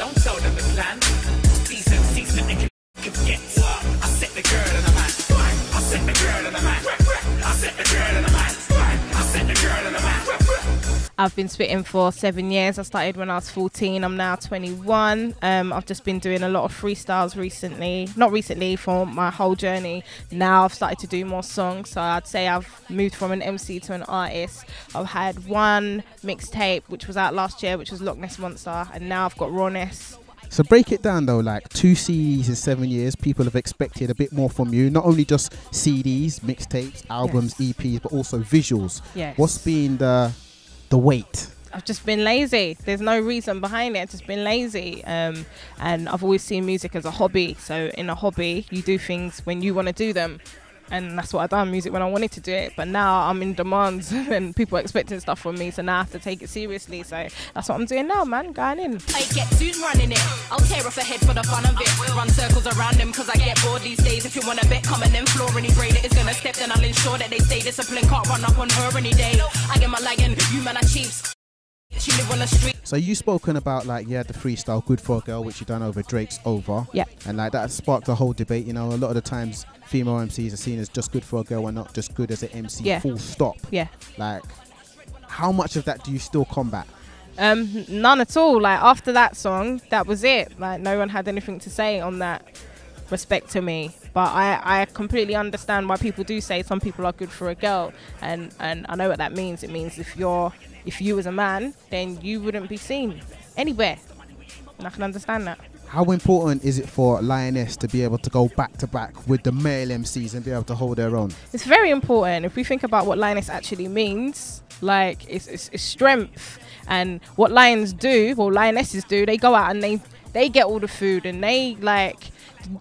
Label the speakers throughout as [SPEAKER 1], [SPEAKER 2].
[SPEAKER 1] Don't tell them the plan. Decent, decent, they can forget. I set the girl and the man. I set the girl and the man. I set the girl and the man. I set the girl and the man.
[SPEAKER 2] I've been spitting for 7 years. I started when I was 14. I'm now 21. I've just been doing a lot of freestyles recently. Not recently, for my whole journey. Now I've started to do more songs. So I'd say I've moved from an MC to an artist. I've had one mixtape, which was out last year, which was Loch Ness Monster. And now I've got Rawness.
[SPEAKER 3] So break it down though, like 2 CDs in 7 years, people have expected a bit more from you. Not only just CDs, mixtapes, albums, yes, EPs, but also visuals.
[SPEAKER 2] Yes.
[SPEAKER 3] What's been the weight?
[SPEAKER 2] I've just been lazy. There's no reason behind it. I've just been lazy. And I've always seen music as a hobby. So in a hobby, you do things when you want to do them. And that's what I've done, music when I wanted to do it. But now I'm in demands and people are expecting stuff from me. So now I have to take it seriously. So that's what I'm doing now, man. Going in.
[SPEAKER 4] I get who's running it. I'll tear off a head for the fun of it. Run circles around them because I get bored these days. If you want to bet, come and then floor any braid it is going to step. Then I'll ensure that they stay disciplined. Can't run up on her any day. I get my lion, you man are chiefs. She live on the street.
[SPEAKER 3] So you spoken about like you had the freestyle Good for a Girl, which you done over Drake's Over.
[SPEAKER 2] Yeah.
[SPEAKER 3] And like that sparked a whole debate. You know, a lot of the times female MCs are seen as just good for a girl and not just good as an MC.
[SPEAKER 2] Yeah.
[SPEAKER 3] Full stop.
[SPEAKER 2] Yeah.
[SPEAKER 3] Like, how much of that do you still combat?
[SPEAKER 2] None at all. Like after that song, that was it. Like no one had anything to say on that respect to me. But I completely understand why people do say some people are good for a girl, and I know what that means. It means if you as a man, then you wouldn't be seen anywhere, and I can understand that.
[SPEAKER 3] How important is it for Lioness to be able to go back to back with the male MCs and be able to hold their own?
[SPEAKER 2] It's very important. If we think about what Lioness actually means, like it's strength, and what lions do, or lionesses do, they go out and they get all the food, and they like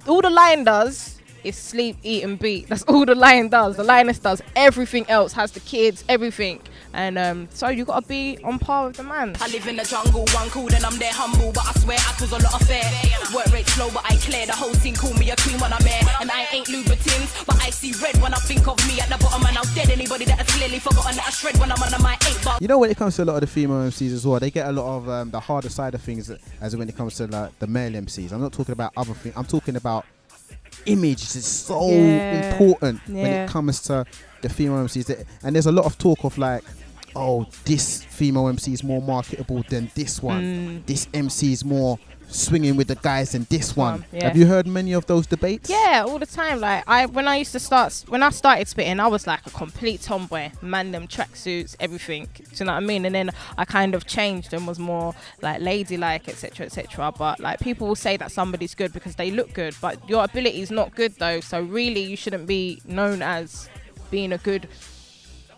[SPEAKER 2] all the lion does is sleep, eat and beat. That's all the lion does. The lioness does everything else, has the kids, everything. And so you gotta be on par with the man.
[SPEAKER 4] I live in the jungle, one cool and I'm there humble, but I swear I cause a lot of fair. Work rate slow but I clear, the whole scene call me a queen when I'm here. And I ain't Louboutins, but I see red when I think of me at the bottom and I'm dead. Anybody that has clearly forgotten that I shred when I'm under my 8 bar.
[SPEAKER 3] You know, when it comes to a lot of the female MCs as well, they get a lot of the harder side of things as when it comes to like the male MCs. I'm not talking about other things, I'm talking about image is so important when it comes to the female MCs. And there's a lot of talk of like, oh, this female MC is more marketable than this one. This MC is more swinging with the guys than this one. Have you heard many of those debates?
[SPEAKER 2] Yeah, all the time. Like when I started spitting, I was like a complete tomboy, man, them tracksuits, everything. Do you know what I mean? And then I kind of changed and was more like ladylike, etc., etc. But like people will say that somebody's good because they look good, but your ability is not good though. So really, you shouldn't be known as being a good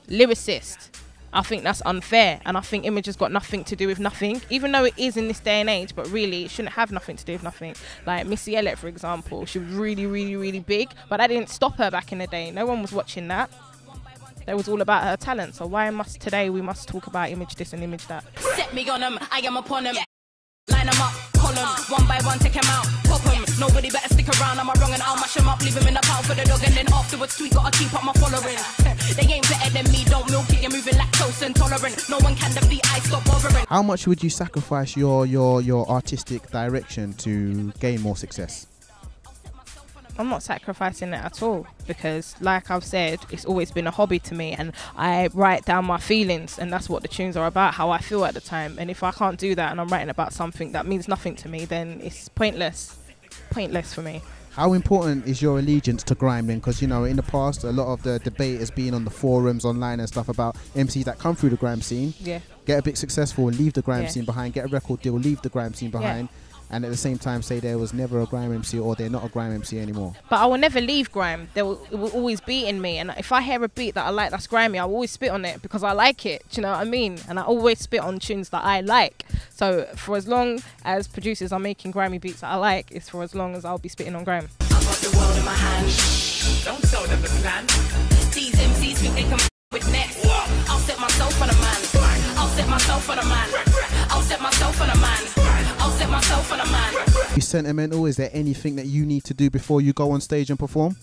[SPEAKER 2] lyricist. I think that's unfair, and I think image has got nothing to do with nothing, even though it is in this day and age, but really it shouldn't have nothing to do with nothing. Like Missy Elliott, for example, she was really, really, really big, but that didn't stop her back in the day. No one was watching that. That was all about her talent. So why must today we must talk about image this and image that?
[SPEAKER 4] Set me on them, I am upon them. Line them up, call them, one by one, take them out, pop them. Nobody better stick around, I'm wrong and I'll mash them up, leave them in the pound for the dog, and then afterwards tweet, gotta keep up my following. They ain't better than me, don't milk it, you're moving lactose intolerant. No one can defeat, I stop bothering.
[SPEAKER 3] How much would you sacrifice your artistic direction to gain more success?
[SPEAKER 2] I'm not sacrificing it at all, because like I've said, it's always been a hobby to me, and I write down my feelings, and that's what the tunes are about, how I feel at the time. And if I can't do that and I'm writing about something that means nothing to me, then it's pointless for me.
[SPEAKER 3] How important is your allegiance to grime then? Because, you know, in the past, a lot of the debate has been on the forums, online and stuff about MCs that come through the grime scene, get a bit successful and leave the grime scene behind, get a record deal, leave the grime scene behind, and at the same time say there was never a grime MC or they're not a grime MC anymore.
[SPEAKER 2] But I will never leave grime. It will always be in me. And if I hear a beat that I like that's grimy, I will always spit on it because I like it. Do you know what I mean? And I always spit on tunes that I like. So for as long as producers are making grimy beats that I like, it's for as long as I'll be spitting on grime.
[SPEAKER 4] I've got the world in my hand.
[SPEAKER 1] Don't tell them the plan.
[SPEAKER 4] These MCs think they can with Ness. I'll set myself on a man. I'll set myself on a man. I'll set myself on a man. I'll set myself on a man.
[SPEAKER 3] Are you sentimental? Is there anything that you need to do before you go on stage and perform?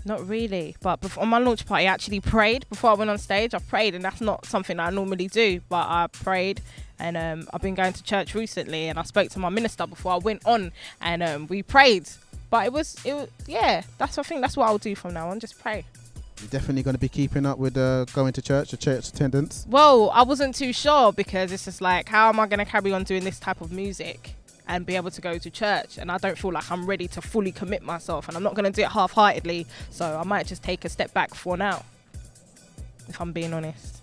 [SPEAKER 2] Not really, but before, on my launch party, I actually prayed before I went on stage. I prayed, and that's not something that I normally do, but I prayed. And I've been going to church recently, and I spoke to my minister before I went on, and we prayed. But it was yeah. I think that's what I'll do from now on. Just pray.
[SPEAKER 3] You're definitely going to be keeping up with going to church, the church attendance.
[SPEAKER 2] Well, I wasn't too sure, because it's just like, how am I going to carry on doing this type of music and be able to go to church? And I don't feel like I'm ready to fully commit myself, and I'm not going to do it half-heartedly, so I might just take a step back for now, if I'm being honest.